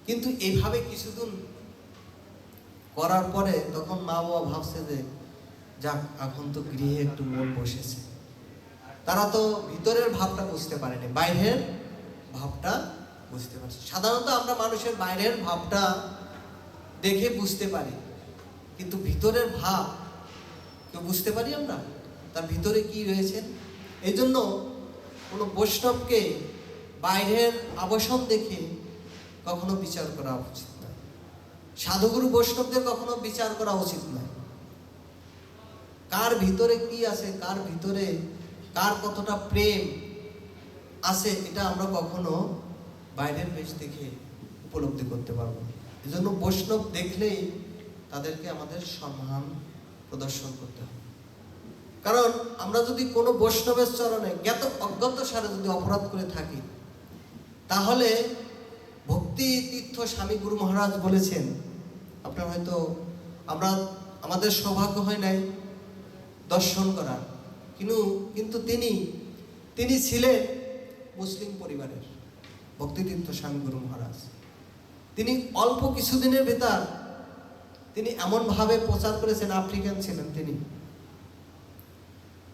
কিন্তু এইভাবে কিছুদিন করার পরে তখন মা বাবা ভাবছে যে যাক, এখন তো গৃহে একটু মন বসেছে। তারা তো ভিতরের ভাবটা বুঝতে পারেনি, বাইরের ভাবটা বুঝতে পারছে। সাধারণত আমরা মানুষের বাইরের ভাবটা দেখে বুঝতে পারি, কিন্তু ভিতরের ভাব কেউ বুঝতে পারি আমরা, তার ভিতরে কি রয়েছে। এই জন্য কোনো বৈষ্ণবকে বাইরের আবসন দেখে কখনো বিচার করা উচিত নয়। সাধুগুরু বৈষ্ণবদের কখনো বিচার করা উচিত নয়। কার ভিতরে কি আছে, কার ভিতরে কার কতটা প্রেম আছে, এটা আমরা কখনো বাইরের বেশ দেখে উপলব্ধি করতে পারবো। এই জন্য বৈষ্ণব দেখলেই তাদেরকে আমাদের সম্মান প্রদর্শন করতে হবে। কারণ আমরা যদি কোনো বৈষ্ণবের চরণে জ্ঞাত অজ্ঞাত সারে যদি অপরাধ করে থাকি, তাহলে ভক্তি তীর্থ স্বামী গুরু মহারাজ বলেছেন, আপনার হয়তো আমাদের সৌভাগ্য হয় নাই দর্শন করার, কিন্তু তিনি ছিলেন মুসলিম পরিবারের ভক্তি তীর্থ স্বামী গুরু মহারাজ। তিনি অল্প কিছুদিনের ভেতর তিনি এমনভাবে প্রচার করেছেন, আফ্রিকান ছিলেন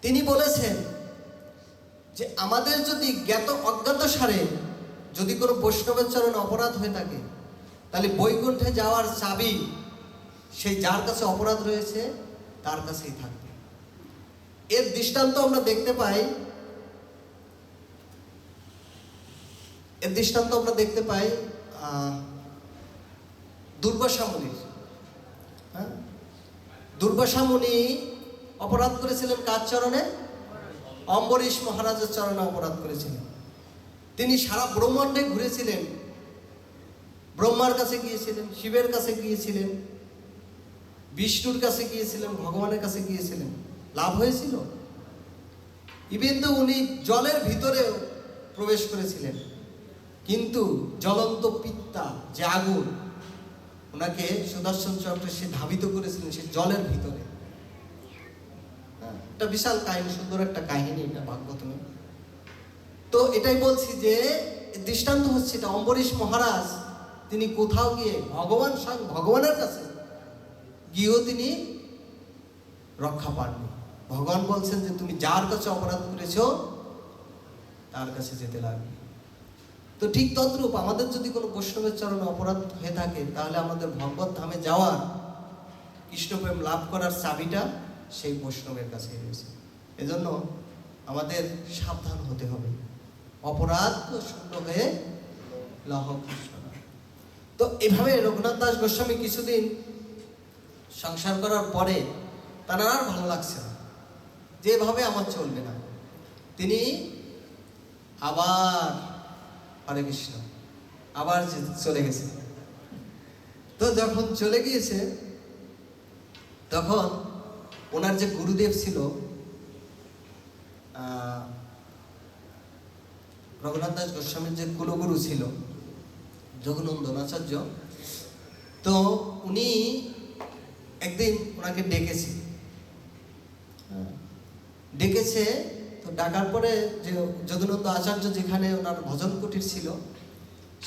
তিনি বলেছেন যে আমাদের যদি জ্ঞাত অজ্ঞাত সারে যদি কোনো বৈষ্ণবের চরণে অপরাধ হয়ে থাকে, তাহলে বৈকুণ্ঠে যাওয়ার চাবি সেই যার কাছে অপরাধ রয়েছে তার কাছেই থাকবে। এর দৃষ্টান্ত আমরা দেখতে পাই দুর্বাসা মুনির। দুর্বাসা মুনি অপরাধ করেছিলেন কার চরণে? অম্বরীশ মহারাজের চরণে অপরাধ করেছিলেন। তিনি সারা ব্রহ্মাণ্ডে ঘুরেছিলেন, ব্রহ্মার কাছে গিয়েছিলেন, শিবের কাছে গিয়েছিলেন, বিষ্ণুর কাছে গিয়েছিলেন, ভগবানের কাছে গিয়েছিলেন। লাভ হয়েছিল? ইভেন তো উনি জলের ভিতরেও প্রবেশ করেছিলেন, কিন্তু জ্বলন্ত পিত্তা যে আগুন ওনাকে সুদর্শন চক্রে সে ধাবিত করেছিলেন সে জলের ভিতরে। একটা বিশাল কাহিনী, সুন্দর একটা কাহিনী এটা ভাগবতমে। তো এটাই বলছি যে দৃষ্টান্ত হচ্ছে এটা, অম্বরীশ মহারাজ তিনি কোথাও গিয়ে ভগবানের কাছে গিয়েও তিনি রক্ষা পাননি। ভগবান বলছেন যে তুমি যার কাছে অপরাধ করেছো তার কাছে যেতে লাগবে। তো ঠিক তদ্রূপ আমাদের যদি কোনো বৈষ্ণবের চরণে অপরাধ হয়ে থাকে, তাহলে আমাদের ভগবত ধামে যাওয়ার, কৃষ্ণপ্রেম লাভ করার চাবিটা সেই বৈষ্ণবের কাছে রয়েছে। এজন্য আমাদের সাবধান হতে হবে, অপরাধ শূন্য হয়ে লহ কৃষ্ণ। তো এভাবে রঘুনাথ দাস গোস্বামী কিছুদিন সংসার করার পরে তার আর ভালো লাগছে না, যেভাবে আমার চলবে না। তিনি আবার হরে কৃষ্ণ আবার চলে গেছে। তো যখন চলে গিয়েছে, তখন ওনার যে গুরুদেব ছিল রঘুনাথ দাস গোস্বামীর যে কুলগুরু ছিল যোগনন্দন আচার্য, তো উনি একদিন ওনাকে ডেকেছে। তো ডাকার পরে যে যোগনন্দ আচার্য যেখানে ওনার ভজন কুটির ছিল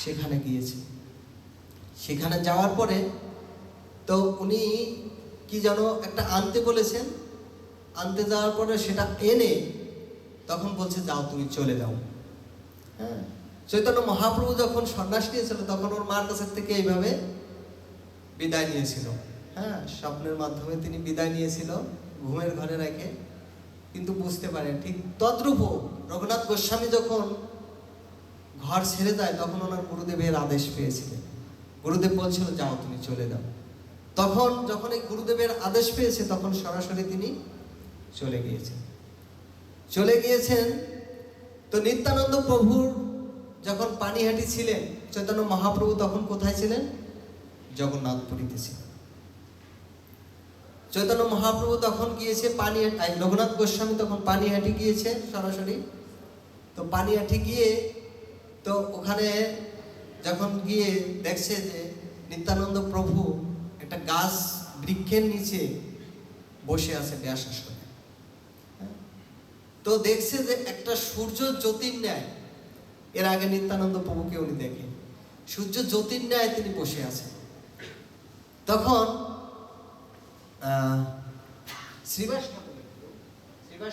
সেখানে গিয়েছে। সেখানে যাওয়ার পরে তো উনি কি যেন একটা আনতে বলেছেন, আনতে যাওয়ার পরে সেটা এনে তখন বলছে যাও তুমি চলে যাও। চৈতন্য মহাপ্রভু যখন সন্ন্যাস নিয়েছিল তখন ওর মার কাছের থেকে এইভাবে বিদায় নিয়েছিল। স্বপ্নের মাধ্যমে তিনি বিদায় নিয়েছিল ঘুমের ঘরে রেখে, কিন্তু বুঝতে পারেন ঠিক তদ্রূপ রঘুনাথ গোস্বামী যখন ঘর ছেড়ে যায় তখন ওনার গুরুদেবের আদেশ পেয়েছিলেন। গুরুদেব বলছিল যাও তুমি চলে যাও। তখন যখন এই গুরুদেবের আদেশ পেয়েছে তখন সরাসরি তিনি চলে গিয়েছেন। তো নিত্যানন্দ প্রভুর যখন পানিহাটি ছিলেন, চৈতন্য মহাপ্রভু তখন কোথায় ছিলেন? জগন্নাথপুরীতে ছিলেন। চৈতন্য মহাপ্রভু তখন গিয়েছে পানিহাটি, রঘুনাথ গোস্বামী তখন পানিহাটি গিয়েছে সরাসরি। তো পানিহাটি গিয়ে তো ওখানে যখন গিয়ে দেখছে যে নিত্যানন্দ প্রভু একটা গাছ বৃক্ষের নিচে বসে আছে ব্যাসাসনে। তো দেখছে যে একটা সূর্য জ্যোতির ন্যায়, এর আগে নিত্যানন্দ প্রভুকে উনি দেখেন, সূর্য জ্যোতির ন্যায় তিনি বসে আছেন। তখন শ্রীবাস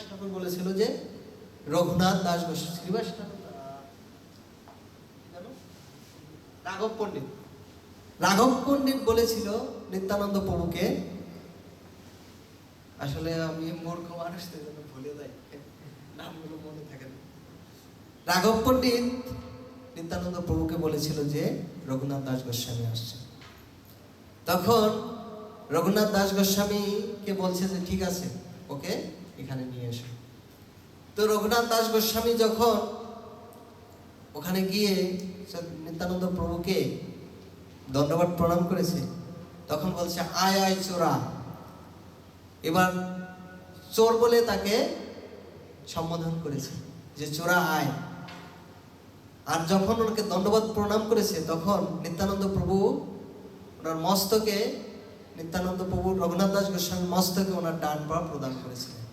ঠাকুর বলেছিল যে রঘুনাথ দাস গোস্বামী, শ্রীবাস ঠাকুর, রাঘব পণ্ডিত বলেছিল নিত্যানন্দ প্রভুকে, আসলে আমি মূর্খ মানুষ ভুলে যাই, নামগুলো মনে থাকে না। রাঘব পণ্ডিত নিত্যানন্দ প্রভুকে বলেছিল যে রঘুনাথ দাস গোস্বামী আসছে। তখন রঘুনাথ দাস গোস্বামীকে বলছে যে ঠিক আছে, ওকে এখানে নিয়ে এসো। তো রঘুনাথ দাস গোস্বামী যখন ওখানে গিয়ে নিত্যানন্দ প্রভুকে দণ্ডবত প্রণাম করেছে, তখন বলছে আয় আয় চোরা। এবার চোর বলে তাকে সম্বোধন করেছে যে চোরা আয়। আর যখন ওনাকে দণ্ডবত প্রণাম করেছে, তখন নিত্যানন্দ প্রভু ওনার মস্তকে, নিত্যানন্দ প্রভু রঘুনাথ দাস গোস্বামীর মস্তকে ওনার ডান পা প্রদান করেছিলেন।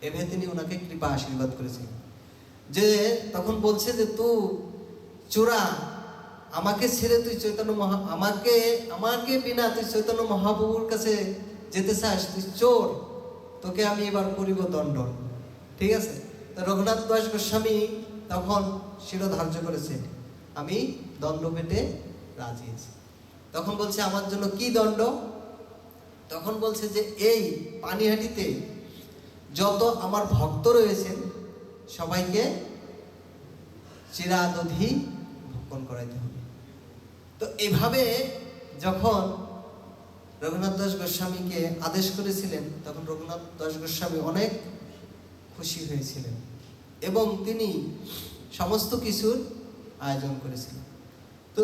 এভাবে তিনি ওনাকে কৃপা আশীর্বাদ করেছিলেন। যে তখন বলছে যে তুই চোরা, আমাকে ছেড়ে তুই চৈতন্য আমাকে বিনা তুই চৈতন্য মহাপ্রভুর কাছে যেতে চাস, তুই চোর, তোকে আমি এবার করিব দণ্ড। ঠিক আছে? তো রঘুনাথ দাস গোস্বামী তখন শিরোধার্য করেছে, আমি দণ্ড পেতে রাজি আছি। তখন বলছে আমার জন্য কি দণ্ড? তখন বলছে যে এই পানিহাটিতে যত আমার ভক্ত রয়েছেন সবাইকে চিরাদধি ভক্ষণ করাইতে হবে। তো এভাবে যখন রঘুনাথ দাস গোস্বামীকে আদেশ করেছিলেন, তখন রঘুনাথ দাস গোস্বামী অনেক খুশি হয়েছিলেন এবং তিনি সমস্ত কিছুর আয়োজন করেছিলেন। তো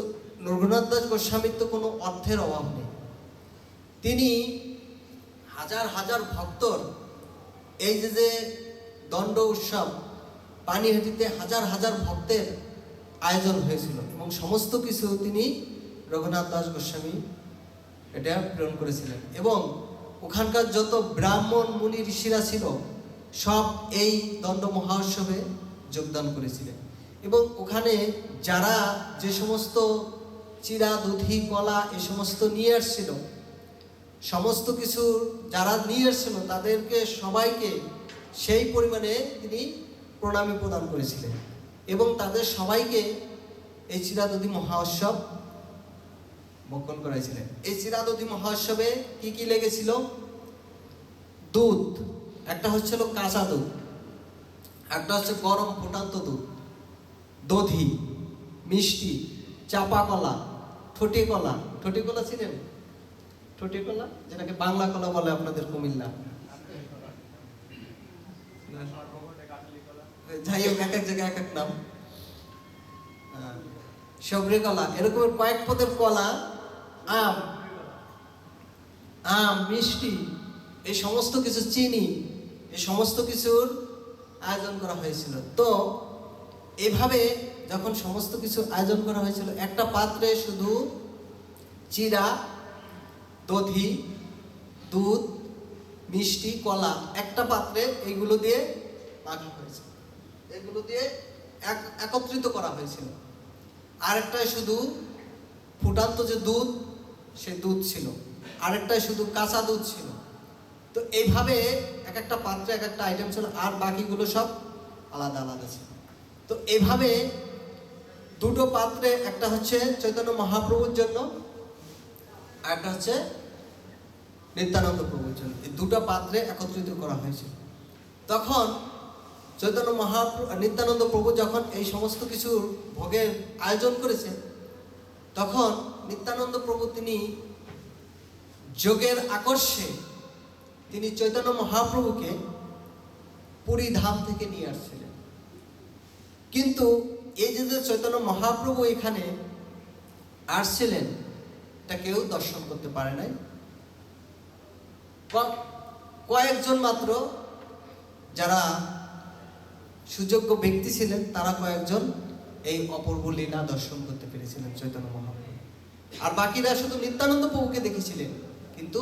রঘুনাথ দাস গোস্বামীর তো কোনো অর্থের অভাব নেই। তিনি হাজার হাজার ভক্তর এই যে দণ্ড উৎসব পানিহাটিতে হাজার হাজার ভক্তের আয়োজন হয়েছিল এবং সমস্ত কিছু তিনি রঘুনাথ দাস গোস্বামী এটা প্রেরণ করেছিলেন। এবং ওখানকার যত ব্রাহ্মণ মুনি ঋষিরা ছিল সব এই দণ্ড মহোৎসবে যোগদান করেছিলেন। এবং ওখানে যারা যে সমস্ত চিরা দধি কলা এ সমস্ত নিয়ে আসছিল, সমস্ত কিছু যারা নিয়ে আসছিল তাদেরকে সবাইকে সেই পরিমাণে তিনি প্রণামী প্রদান করেছিলেন এবং তাদের সবাইকে এই চিরাদধি মহোৎসব ভক্ষণ করাইছিলেন। এই চিরাদধি মহোৎসবে কি কি লেগেছিল? দুধ, একটা হচ্ছিল কাঁচা দুধ, একটা হচ্ছে গরম ফুটান্ত দুধ, দধি, মিষ্টি, চাপা কলা, ঠটি কলা। ঠটি কলা ছিলেন? ঠটি কলা যেটাকে বাংলা কলা বলে আপনাদের কুমিল্লা, যাই হোক এক এক জায়গায় এক এক নাম, সবরি কলা, এরকম কয়েক পদের কলা, আম, মিষ্টি, এই সমস্ত কিছু, চিনি, এই সমস্ত কিছুর আয়োজন করা হয়েছিল। তো এভাবে যখন সমস্ত কিছু আয়োজন করা হয়েছিল, একটা পাত্রে শুধু চিরা, দধি, দুধ, মিষ্টি, কলা একটা পাত্রে এইগুলো দিয়ে মাখা হয়েছিল, এগুলো দিয়ে একত্রিত করা হয়েছিল। আরেকটায় শুধু ফুটান্ত যে দুধ, সে দুধ ছিল, আরেকটায় শুধু কাঁচা দুধ ছিল। তো এইভাবে এক একটা পাত্রে এক একটা আইটেম ছিল, আর বাকিগুলো সব আলাদা আলাদা ছিল। তো এইভাবে দুটো পাত্রে, একটা হচ্ছে চৈতন্য মহাপ্রভুর জন্য আর একটা হচ্ছে নিত্যানন্দ প্রভুর জন্য, এই দুটো পাত্রে একত্রিত করা হয়েছিল। তখন চৈতন্য নিত্যানন্দ প্রভু যখন এই সমস্ত কিছু ভোগের আয়োজন করেছেন, তখন নিত্যানন্দ প্রভু তিনি যোগের আকর্ষে তিনি চৈতন্য মহাপ্রভুকে পুরী ধাম থেকে নিয়ে আসছিলেন। কিন্তু এই যে চৈতন্য মহাপ্রভু এখানে আসছিলেন, তা কেউ দর্শন করতে পারে নাই। কয়েকজন মাত্র যারা সুযোগ্য ব্যক্তি ছিলেন, তারা কয়েকজন এই অপূর্ব লীলা দর্শন করতে পেরেছিলেন চৈতন্য মহাপ্রভু। আর বাকিরা শুধু নিত্যানন্দ প্রভুকে দেখেছিলেন, কিন্তু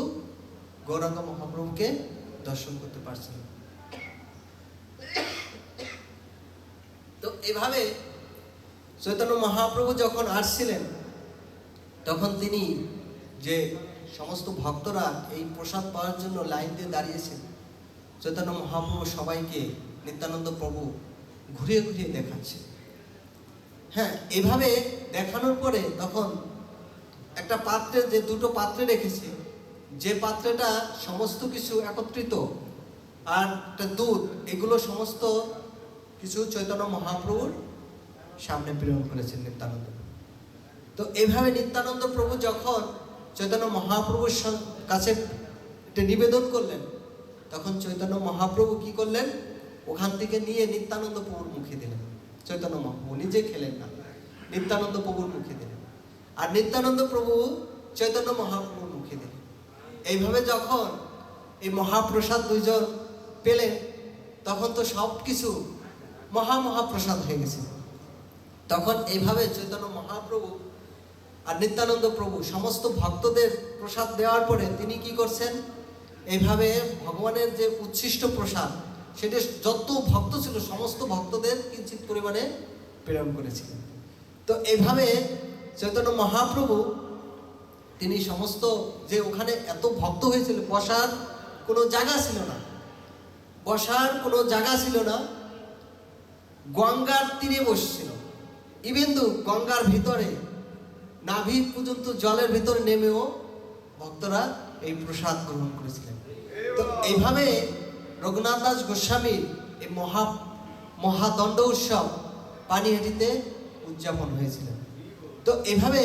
গৌরাঙ্গ মহাপ্রভুকে দর্শন করতে পারছিলেন। তো এভাবে চৈতন্য মহাপ্রভু যখন আসছিলেন তখন তিনি যে সমস্ত ভক্তরা এই প্রসাদ পাওয়ার জন্য লাইন দিয়ে দাঁড়িয়েছেন, চৈতন্য মহাপ্রভু সবাইকে নিত্যানন্দ প্রভু ঘুরিয়ে ঘুরিয়ে দেখাচ্ছে। হ্যাঁ, এভাবে দেখানোর পরে তখন একটা পাত্রে, যে দুটো পাত্রে রেখেছে, যে পাত্রটা সমস্ত কিছু একত্রিত আর একটা দুধ, এগুলো সমস্ত কিছু চৈতন্য মহাপ্রভুর সামনে প্রেরণ করেছেন নিত্যানন্দ। তো এইভাবে নিত্যানন্দ প্রভু যখন চৈতন্য মহাপ্রভুর কাছে এটা নিবেদন করলেন, তখন চৈতন্য মহাপ্রভু কি করলেন, ওখান থেকে নিয়ে নিত্যানন্দ প্রভুর মুখে দিলেন। চৈতন্য মহাপ্রভু নিজে খেলেন না, নিত্যানন্দ প্রভুর মুখে দিলেন, আর নিত্যানন্দ প্রভু চৈতন্য মহাপ্রভুর মুখে দিলেন। এইভাবে যখন এই মহাপ্রসাদ দুইজন পেলেন, তখন তো সব কিছু মহাপ্রসাদ হয়ে গেছে। তখন এইভাবে চৈতন্য মহাপ্রভু আর নিত্যানন্দ প্রভু সমস্ত ভক্তদের প্রসাদ দেওয়ার পরে তিনি কি করছেন, এইভাবে ভগবানের যে উচ্ছিষ্ট প্রসাদ, সেটা যত ভক্ত ছিল সমস্ত ভক্তদের কিঞ্চিত পরিমাণে প্রেরণ করেছিলেন। তো এইভাবে চৈতন্য মহাপ্রভু তিনি সমস্ত, যে ওখানে এত ভক্ত হয়েছিল, বসার কোনো জায়গা ছিল না, বসার কোনো জায়গা ছিল না, গঙ্গার তীরে বসছিল। ইভেন্দু গঙ্গার ভিতরে নাভি পর্যন্ত জলের ভিতরে নেমেও ভক্তরা এই প্রসাদ গ্রহণ করেছিলেন। তো এইভাবে রঘুনাথ দাস গোস্বামীর এই মহাদণ্ড উৎসব পানিহাটিতে উদযাপন হয়েছিল। তো এভাবে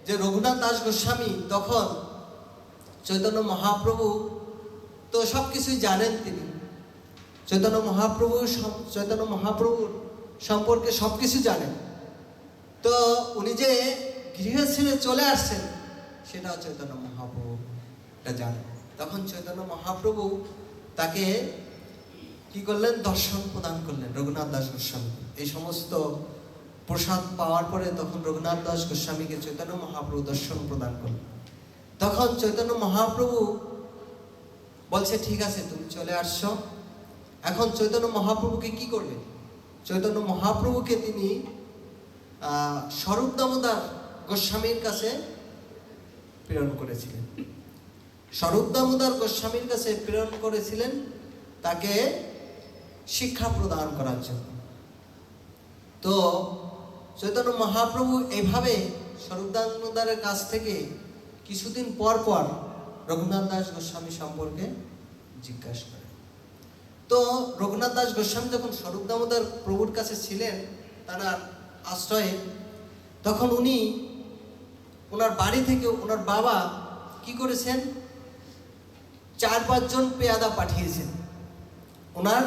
যে রঘুনাথ দাস গোস্বামী তখন চৈতন্য মহাপ্রভু তো সব কিছুই জানেন, তিনি চৈতন্য মহাপ্রভুর সম্পর্কে সব কিছু জানেন। তো উনি যে গৃহ ছেড়ে চলে আসছেন সেটাও চৈতন্য মহাপ্রভু এটা জানেন। তখন চৈতন্য মহাপ্রভু তাকে কি করলেন, দর্শন প্রদান করলেন রঘুনাথ দাস গোস্বামী। এই সমস্ত প্রসাদ পাওয়ার পরে তখন রঘুনাথ দাস গোস্বামীকে চৈতন্য মহাপ্রভু দর্শন প্রদান করলেন। তখন চৈতন্য মহাপ্রভু বলছে, ঠিক আছে তুমি চলে আসছো। এখন চৈতন্য মহাপ্রভুকে কি করবে, চৈতন্য মহাপ্রভুকে তিনি স্বরূপ দামোদর গোস্বামীর কাছে প্রেরণ করেছিলেন। স্বরূপ দামোদর গোস্বামীর কাছে প্রেরণ করেছিলেন তাকে শিক্ষা প্রদান করার জন্য। তো চৈতন্য মহাপ্রভু এইভাবে স্বরূপ দামোদরের কাছ থেকে কিছুদিন পর পর রঘুনাথ দাস গোস্বামী সম্পর্কে জিজ্ঞাসা করেন। তো রঘুনাথ দাস গোস্বামী যখন স্বরূপ দামোদর প্রভুর কাছে ছিলেন তার আশ্রয়ে, তখন উনি ওনার বাড়ি থেকে ওনার বাবা কি করেছেন, 4-5 জন পেয়াদা পাঠিয়েছেন ওনার